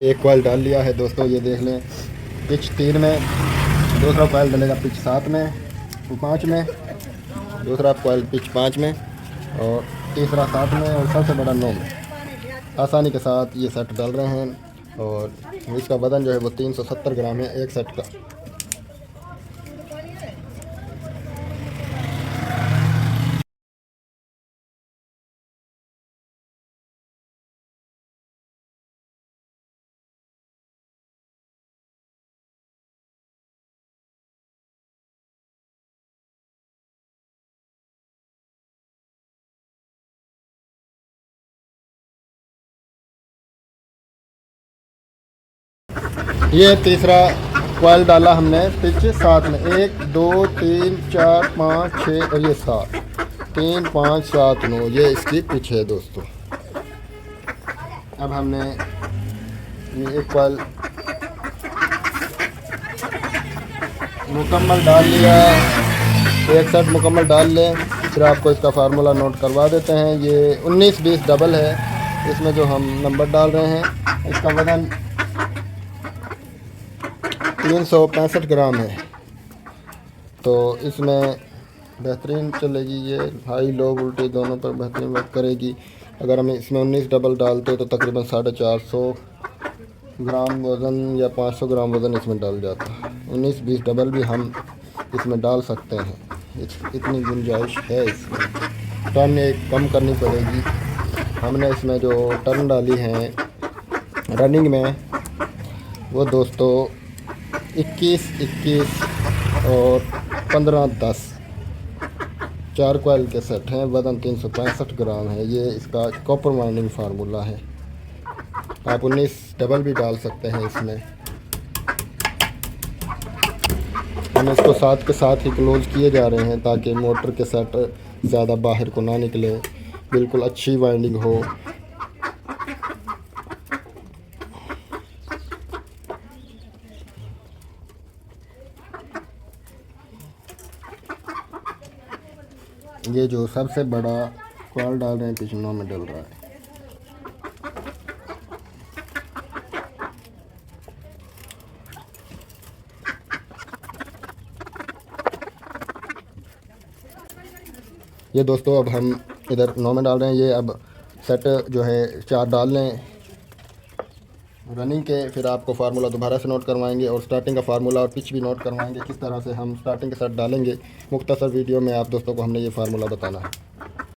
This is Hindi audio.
एक कॉइल डाल लिया है दोस्तों, ये देख लें। पिच 3 में, दूसरा कॉइल डलेगा पिच 7 में, 5 में, दूसरा कॉइल पिच 5 में और तीसरा 7 में और सबसे बड़ा 9 में। आसानी के साथ ये सेट डाल रहे हैं और इसका वज़न जो है वो 370 ग्राम है एक सेट का। ये तीसरा कॉइल डाला हमने पिच 7 में, 1 2 3 4 5 6 और ये 7, 3 5 7 9, ये इसकी पिच है दोस्तों। अब हमने ये एक कॉइल मुकम्मल डाल लिया, एक सेट मुकम्मल डाल लें। फिर आपको इसका फार्मूला नोट करवा देते हैं। ये 19-20 डबल है, इसमें जो हम नंबर डाल रहे हैं। इसका वज़न 365 ग्राम है, तो इसमें बेहतरीन चलेगी। ये हाई लो वोल्टेज दोनों पर बेहतरीन वर्क करेगी। अगर हम इसमें 19 डबल डालते तो तकरीबन 450 ग्राम वज़न या 500 ग्राम वज़न इसमें डाल जाता। 19-20 डबल भी हम इसमें डाल सकते हैं, इतनी गुंजाइश है इसमें। टर्न एक कम करनी पड़ेगी। हमने इसमें जो टर्न डाली हैं रनिंग में वो दोस्तों 21-21 और 15-10 4 कॉइल के सेट हैं। वज़न 365 ग्राम है। ये इसका कॉपर वाइंडिंग फार्मूला है। आप 19 डबल भी डाल सकते हैं इसमें। हम इसको साथ के साथ ही क्लोज किए जा रहे हैं ताकि मोटर के सेट ज़्यादा बाहर को ना निकले, बिल्कुल अच्छी वाइंडिंग हो। ये जो सबसे बड़ा कॉइल डाल रहे हैं पिच 9 में डल रहा है। ये दोस्तों अब हम इधर 9 में डाल रहे हैं। ये अब सेट जो है 4 डाल लें रनिंग के। फिर आपको फार्मूला दोबारा से नोट करवाएंगे और स्टार्टिंग का फार्मूला और पिच भी नोट करवाएंगे किस तरह से हम स्टार्टिंग के साथ डालेंगे। मुख्तसर वीडियो में आप दोस्तों को हमने ये फार्मूला बताना है।